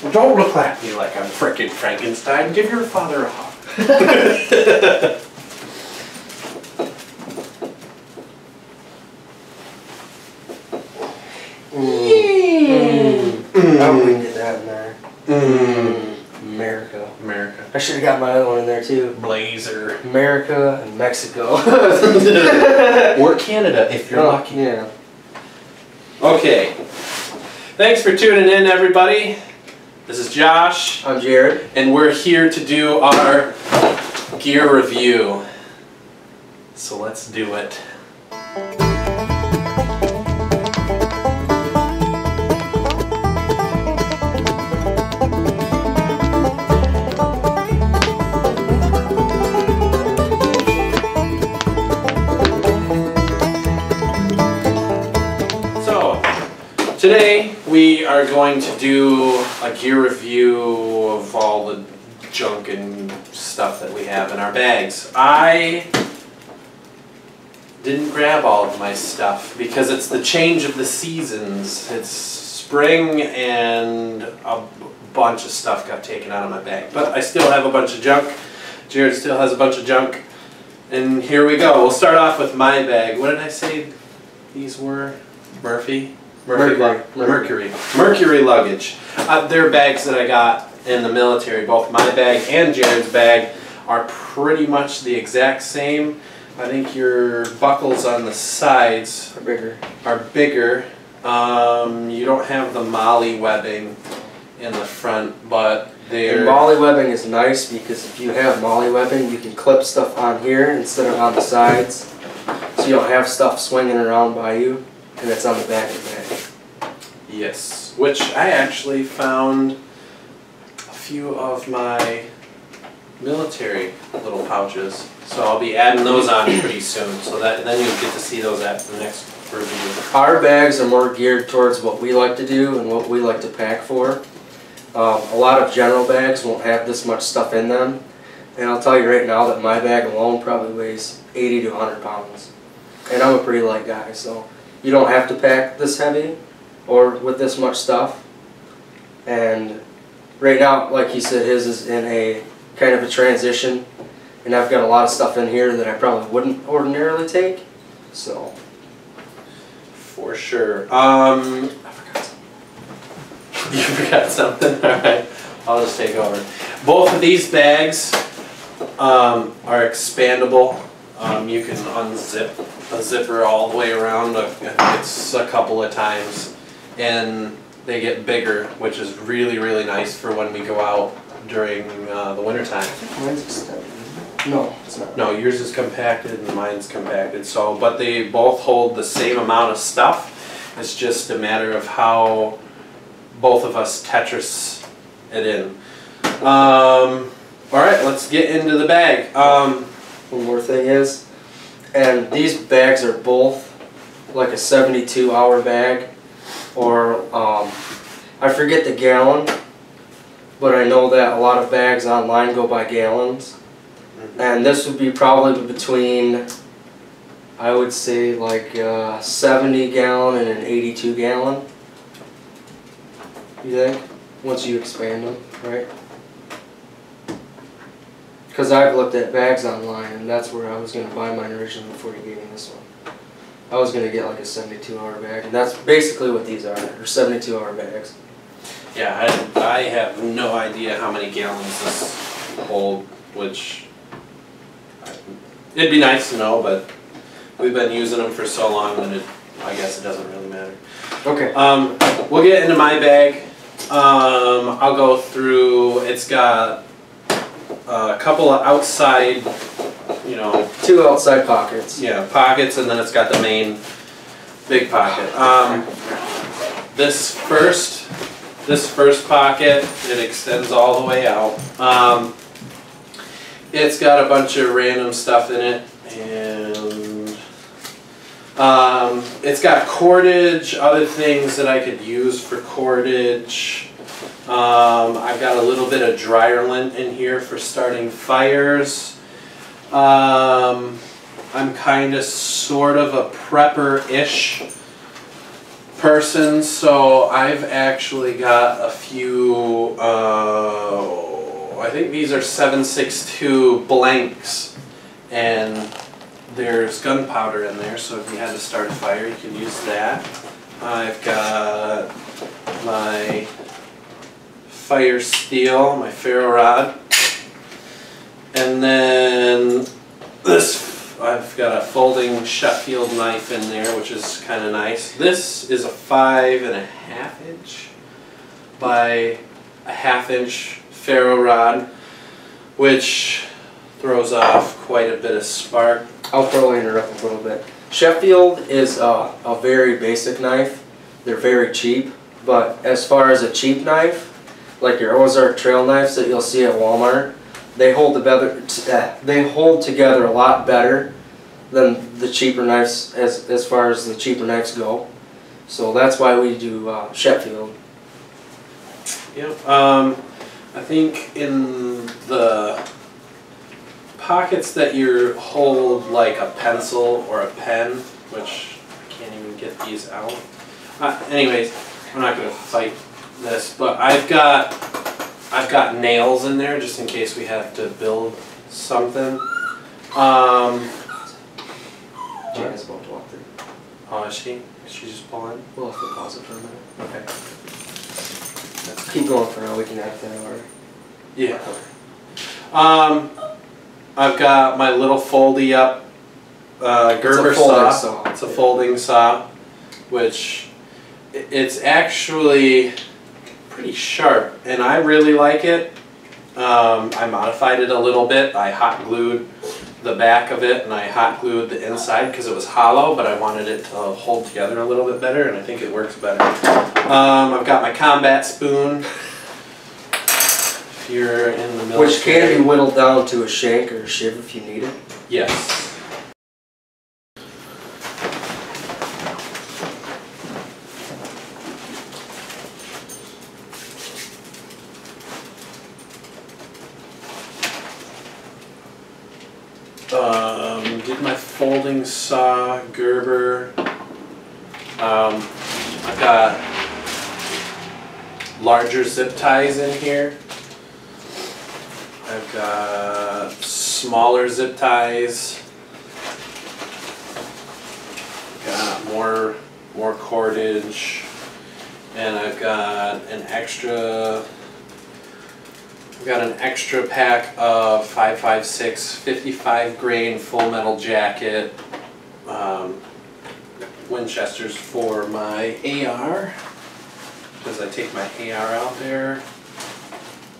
Don't look at me like I'm frickin' Frankenstein. Give your father a hug. Oh, we did that in there. America. America. I should have got my other one in there too. Blazer. America and Mexico. Or Canada if you're lucky. Yeah. Okay. Thanks for tuning in, everybody. This is Josh. I'm Jared. And we're here to do our gear review. So let's do it. Today we are going to do a gear review of all the junk and stuff that we have in our bags. I didn't grab all of my stuff because it's the change of the seasons. It's spring and a bunch of stuff got taken out of my bag. But I still have a bunch of junk. Jared still has a bunch of junk. And here we go. We'll start off with my bag. What did I say these were? Mercury luggage. They're bags that I got in the military. Both my bag and Jared's bag are pretty much the exact same. I think your buckles on the sides are bigger. You don't have the MOLLE webbing in the front, but they're... And MOLLE webbing is nice because if you have MOLLE webbing, you can clip stuff on here instead of on the sides. So you don't have stuff swinging around by you. And it's on the back of the bag. Yes, which I actually found a few of my military little pouches. So I'll be adding those on pretty soon. So that then you'll get to see those at the next review. Our bags are more geared towards what we like to do and what we like to pack for. A lot of general bags won't have this much stuff in them. And I'll tell you right now that my bag alone probably weighs 80 to 100 pounds. And I'm a pretty light guy, so you don't have to pack this heavy or with this much stuff. And right now, like he said, his is in a kind of a transition, and I've got a lot of stuff in here that I probably wouldn't ordinarily take. So for sure. I forgot something. You forgot something? Alright, I'll just take over. Both of these bags are expandable. You can unzip a zipper all the way around. It's a couple of times, and they get bigger, which is really, really nice for when we go out during the winter time. Mine's extended. No, it's not. No, yours is compacted and mine's compacted. So, but they both hold the same amount of stuff. It's just a matter of how both of us Tetris it in. All right, let's get into the bag. One more thing is, and these bags are both like a 72-hour bag, or I forget the gallon, but I know that a lot of bags online go by gallons. And this would be probably between, I would say, like a 70 gallon and an 82 gallon. You think? Once you expand them, right? Because I've looked at bags online, and that's where I was going to buy mine originally before you gave me this one. I was going to get like a 72-hour bag, and that's basically what these are 72-hour bags. Yeah, I have no idea how many gallons this hold, which it'd be nice to know, but we've been using them for so long that I guess it doesn't really matter. Okay. We'll get into my bag. I'll go through. It's got a couple of outside, you know, 2 outside pockets. Yeah, pockets, and then it's got the main big pocket. This first pocket, it extends all the way out. It's got a bunch of random stuff in it, and it's got cordage, other things that I could use for cordage. I've got a little bit of dryer lint in here for starting fires. I'm kind of sort of a prepper-ish persons, so I've actually got a few, I think these are 7.62 blanks, and there's gunpowder in there, so if you had to start a fire, you can use that. I've got my fire steel, my ferro rod, and then this, I've got a folding Sheffield knife in there, which is kind of nice. This is a 5.5 inch by a 1/2 inch ferro rod, which throws off quite a bit of spark. I'll probably interrupt a little bit. Sheffield is a very basic knife. They're very cheap, but as far as a cheap knife, like your Ozark trail knives that you'll see at Walmart, they hold together a lot better than the cheaper knives as far as the cheaper knives go. So that's why we do Sheffield. Yep. I think in the pockets that you hold like a pencil or a pen, which I can't even get these out. Anyways, I'm not going to fight this, but I've got nails in there just in case we have to build something. Jana's about to walk through. Oh, is she? She's just pulling? We'll have to pause it for a minute. Okay. Keep going for now. We can add that over. Yeah. I've got my little foldy up Gerber saw. It's a folding saw, which it's actually pretty sharp, and I really like it. I modified it a little bit. I hot glued the back of it and I hot glued the inside because it was hollow, but I wanted it to hold together a little bit better, and I think it works better. I've got my combat spoon. If you're in the military. Which can be whittled down to a shank or a shiv if you need it. Yes. Did my folding saw Gerber. I've got larger zip ties in here. I've got smaller zip ties. Got more cordage, and I've got an extra. I've got an extra pack of 5.56 55 grain full metal jacket, Winchesters for my AR, because I take my AR out there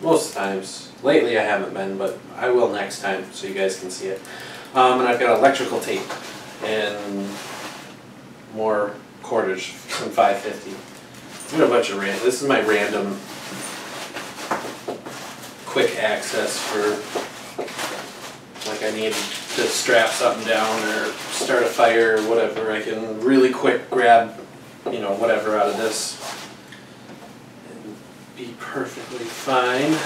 most times. Lately I haven't been, but I will next time so you guys can see it. And I've got electrical tape and more cordage, some 550. I've got a bunch of this is my random quick access for, like, I need to strap something down or start a fire or whatever. I can really quick grab, you know, whatever out of this and be perfectly fine.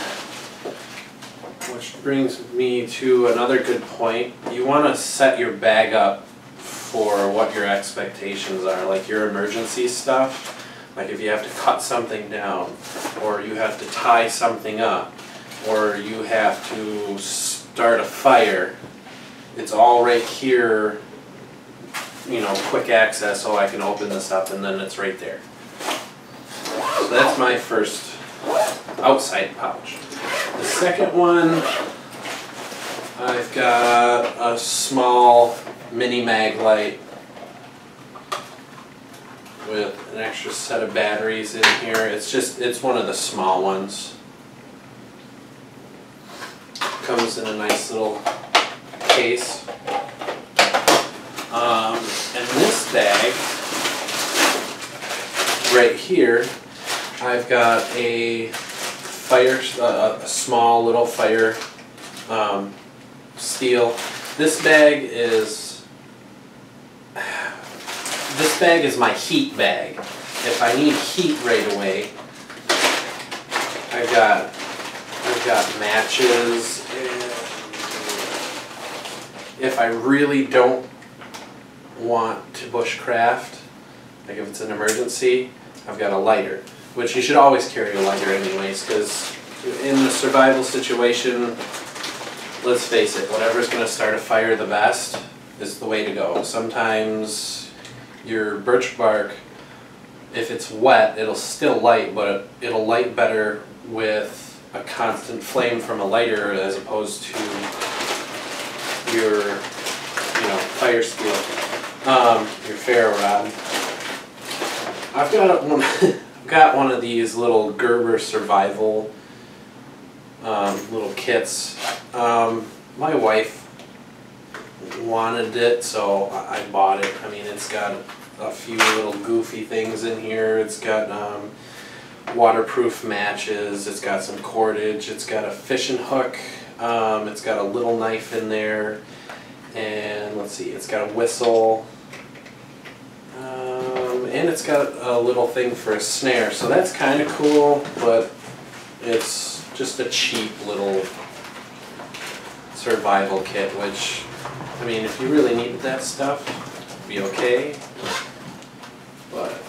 Which brings me to another good point. You want to set your bag up for what your expectations are, like your emergency stuff. Like if you have to cut something down, or you have to tie something up, or you have to start a fire, it's all right here, you know, quick access, so I can open this up and then it's right there. So that's my first outside pouch. The second one, I've got a small mini mag light with an extra set of batteries in here. It's one of the small ones. Comes in a nice little case. And this bag right here, I've got a a small little fire steel. This bag is my heat bag. If I need heat right away, I've got matches, and if I really don't want to bushcraft, Like if it's an emergency, I've got a lighter, which you should always carry a lighter anyways, because in a survival situation, let's face it, whatever's going to start a fire the best is the way to go. Sometimes your birch bark, if it's wet, it'll still light, but it'll light better with a constant flame from a lighter as opposed to your, fire steel, your ferro rod. I've got one of these little Gerber survival little kits. My wife wanted it, so I bought it. I mean, it's got a few little goofy things in here. It's got waterproof matches, it's got some cordage, it's got a fishing hook, it's got a little knife in there, and let's see, it's got a whistle, and it's got a little thing for a snare, so that's kind of cool, but it's just a cheap little survival kit, which, I mean, if you really needed that stuff, it'd be okay, but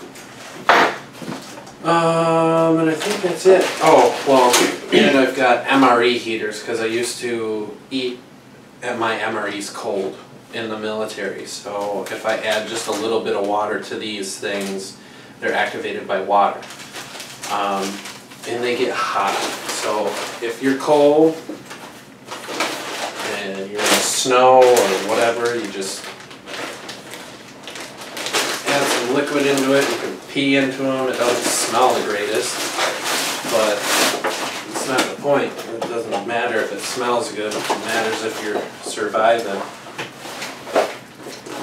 and I think that's it. Oh, well, and I've got MRE heaters because I used to eat at my MREs cold in the military. So if I add just a little bit of water to these things, they're activated by water. And they get hot. So if you're cold and you're in the snow or whatever, you just add some liquid into it. You can pee into them. It doesn't smell the greatest, but it's not the point. It doesn't matter if it smells good. It matters if you're surviving.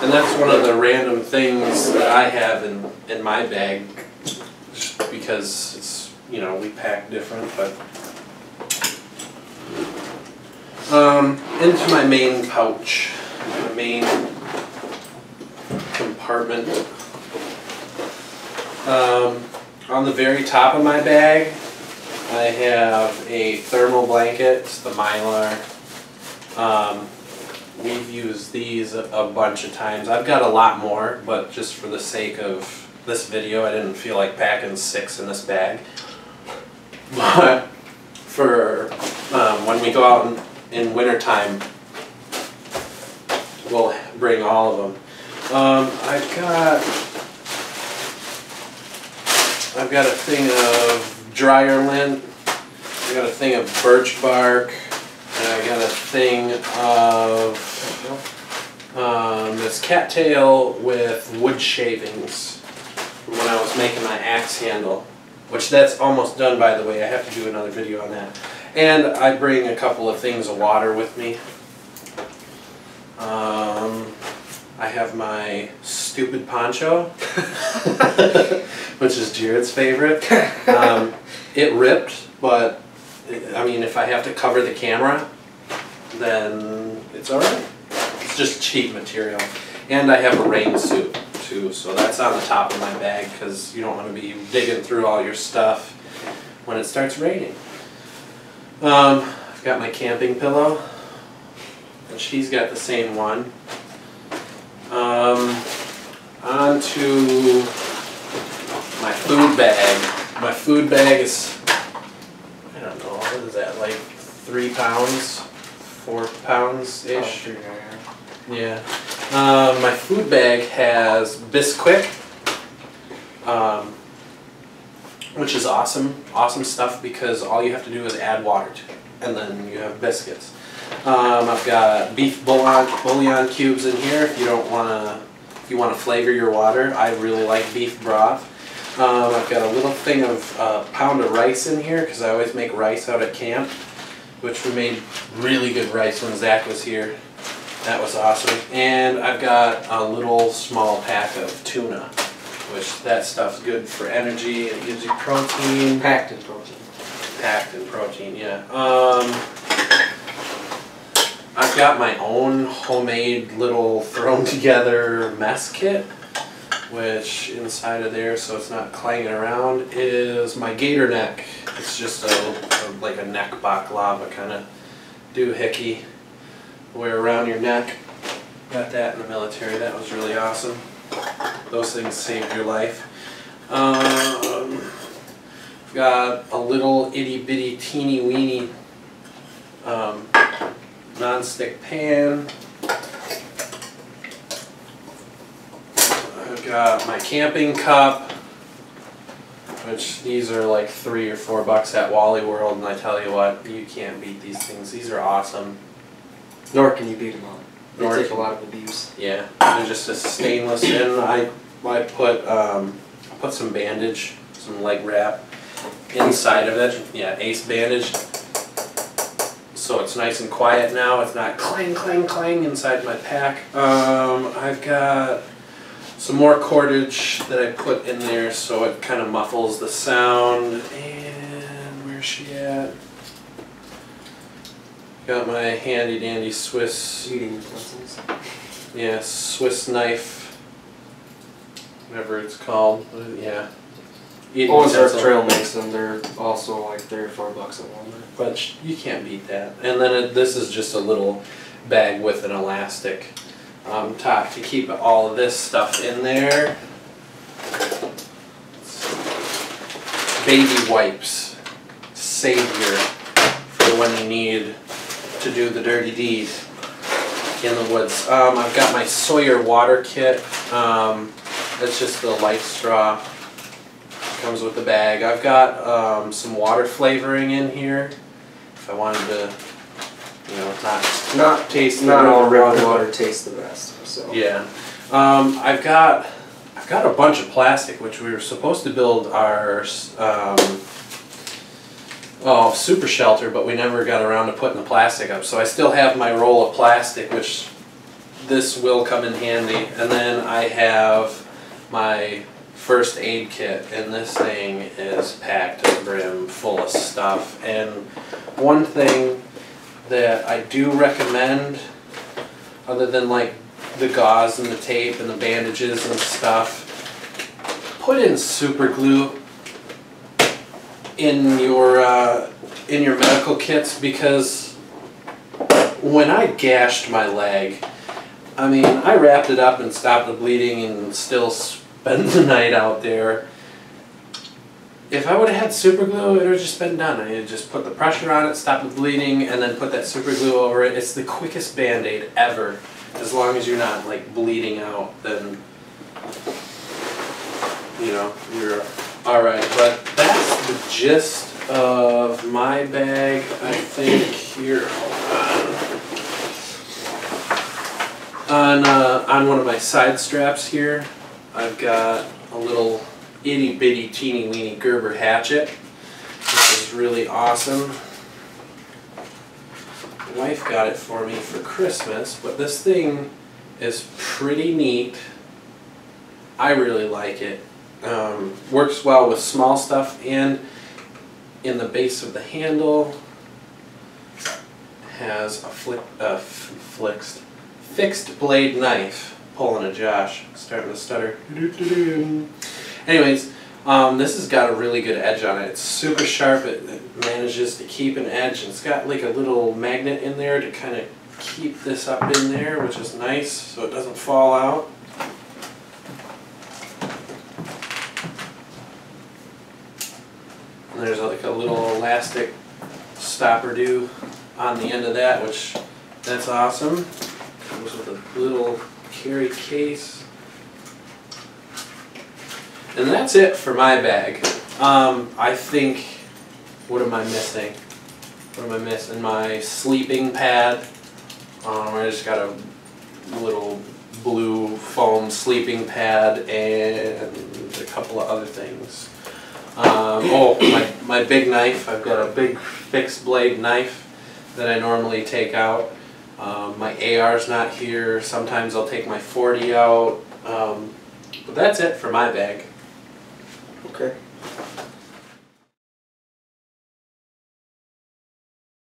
And that's one of the random things that I have in my bag, just because it's, we pack different, but into my main pouch, my main compartment. On the very top of my bag, I have a thermal blanket, it's the Mylar. We've used these a bunch of times. I've got a lot more, but just for the sake of this video, I didn't feel like packing 6 in this bag. But for when we go out in wintertime, we'll bring all of them. I've got a thing of dryer lint, I got a thing of birch bark, and I got a thing of this cattail with wood shavings from when I was making my axe handle, which that's almost done, by the way. I have to do another video on that. And I bring a couple of things of water with me. I have my stupid poncho, which is Jared's favorite. It ripped, but I mean, if I have to cover the camera, then it's alright. It's just cheap material. And I have a rain suit too, so that's on the top of my bag because you don't want to be digging through all your stuff when it starts raining. I've got my camping pillow, and she's got the same one. On to my food bag. My food bag is, I don't know, what is that, like 3 pounds? 4 pounds-ish? Yeah. My food bag has Bisquick, which is awesome. Awesome stuff because all you have to do is add water to it, and then you have biscuits. I've got beef bouillon cubes in here if you want to flavor your water. I really like beef broth. I've got a little thing of pound of rice in here because I always make rice out at camp, which we made really good rice when Zach was here. That was awesome. And I've got a little small pack of tuna, which that stuff's good for energy. It gives you protein. Packed in protein. Packed in protein, yeah. I've got my own homemade little thrown together mess kit, which inside of there, so it's not clanging around, is my gator neck. It's just like a neck baklava kind of doohickey. Wear around your neck. Got that in the military. That was really awesome. Those things save your life. Got a little itty bitty teeny weeny non-stick pan. I've got my camping cup, which these are like $3 or $4 at Wally World, and I tell you what, you can't beat these things. These are awesome. Nor can you beat them up. They Nor take a can- lot of abuse. Yeah, they're just a stainless, and I put some bandage, some leg wrap inside of it. Yeah, Ace bandage. So it's nice and quiet now. It's not clang, clang, clang inside my pack. I've got some more cordage that I put in there so it kind of muffles the sound. And where's she at? Got my handy dandy Swiss, Eating utensils. yeah, Swiss knife, whatever it's called. Yeah. Eating Ozark utensil. Trail makes them. They're also like $3 or $4 at Walmart. But you can't beat that. And then this is just a little bag with an elastic top to keep all of this stuff in there. Baby wipes, savior for when you need to do the dirty deed in the woods. I've got my Sawyer water kit. It's just the life straw. Comes with the bag. I've got some water flavoring in here. If I wanted to, not taste Not the all river river water tastes the best. So yeah. I've got a bunch of plastic, which we were supposed to build our super shelter, but we never got around to putting the plastic up. So I still have my roll of plastic, which this will come in handy. And then I have my first aid kit, and this thing is packed to the brim full of stuff. And one thing that I do recommend, other than like the gauze and the tape and the bandages and stuff, put in super glue in your medical kits, because when I gashed my leg, I mean, I wrapped it up and stopped the bleeding and still spent the night out there. If I would have had super glue, it would have just been done. I just put the pressure on it, stop the bleeding, and then put that super glue over it. It's the quickest Band-Aid ever. As long as you're not like bleeding out, then you're alright. But that's the gist of my bag, I think. Here, hold on one of my side straps here, I've got a little itty bitty teeny weeny Gerber hatchet. This is really awesome. My wife got it for me for Christmas, but this thing is pretty neat. I really like it. Works well with small stuff, and in the base of the handle has a fixed blade knife. Pulling a Josh, starting to stutter. Anyways, this has got a really good edge on it. It's super sharp. It manages to keep an edge, and it's got like a little magnet in there to kind of keep this up in there, which is nice, so it doesn't fall out. And there's like a little elastic stopper-do on the end of that, which that's awesome. Comes with a little carry case. And that's it for my bag. I think, what am I missing? What am I missing? My sleeping pad. I just got a little blue foam sleeping pad and a couple of other things. My big knife. I've got a big fixed blade knife that I normally take out. My AR's not here. Sometimes I'll take my 40 out. But that's it for my bag. okay.